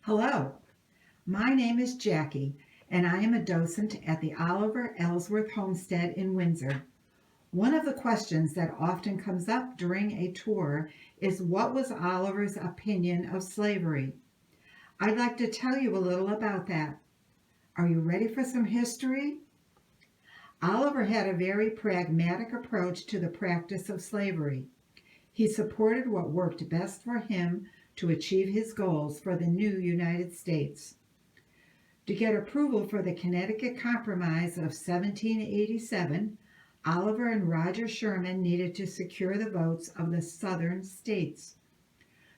Hello, my name is Jackie, and I am a docent at the Oliver Ellsworth Homestead in Windsor. One of the questions that often comes up during a tour is what was Oliver's opinion of slavery? I'd like to tell you a little about that. Are you ready for some history? Oliver had a very pragmatic approach to the practice of slavery. He supported what worked best for him to achieve his goals for the new United States. To get approval for the Connecticut Compromise of 1787, Oliver and Roger Sherman needed to secure the votes of the southern states.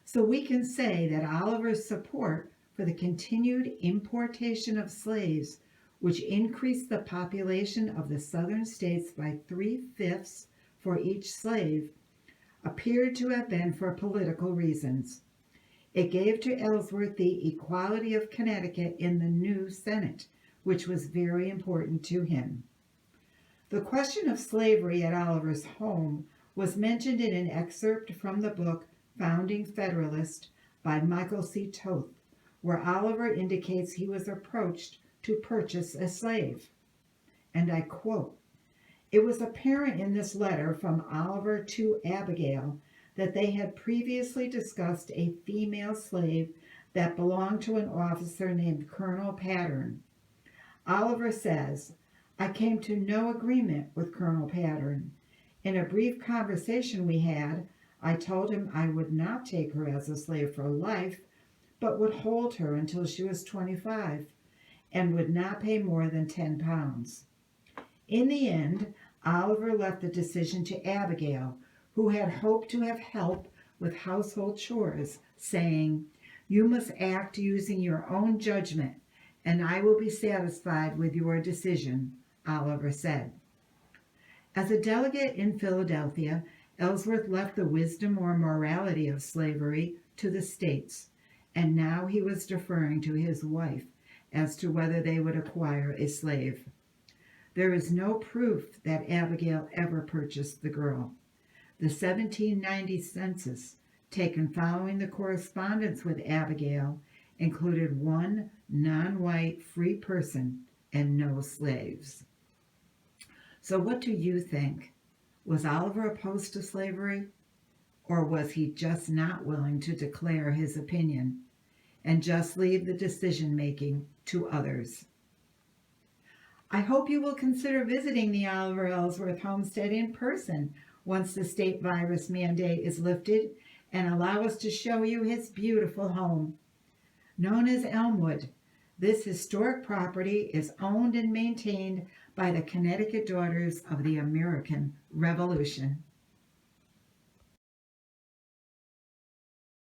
So we can say that Oliver's support for the continued importation of slaves, which increased the population of the southern states by 3/5 for each slave, appeared to have been for political reasons. It gave to Ellsworth the equality of Connecticut in the new Senate, which was very important to him. The question of slavery at Oliver's home was mentioned in an excerpt from the book Founding Federalist by Michael C. Toth, where Oliver indicates he was approached to purchase a slave. And I quote, "It was apparent in this letter from Oliver to Abigail that they had previously discussed a female slave that belonged to an officer named Colonel Pattern. Oliver says, I came to no agreement with Colonel Pattern. In a brief conversation we had, I told him I would not take her as a slave for life, but would hold her until she was 25 and would not pay more than 10 pounds. In the end, Oliver left the decision to Abigail, who had hoped to have help with household chores, saying, You must act using your own judgment, and I will be satisfied with your decision, Oliver said. As a delegate in Philadelphia, Ellsworth left the wisdom or morality of slavery to the states, and now he was deferring to his wife as to whether they would acquire a slave. There is no proof that Abigail ever purchased the girl. The 1790 census, taken following the correspondence with Abigail, included one non-white free person and no slaves. So what do you think? Was Oliver opposed to slavery? Or was he just not willing to declare his opinion and just leave the decision-making to others? I hope you will consider visiting the Oliver Ellsworth Homestead in person once the state virus mandate is lifted and allow us to show you his beautiful home. Known as Elmwood, this historic property is owned and maintained by the Connecticut Daughters of the American Revolution.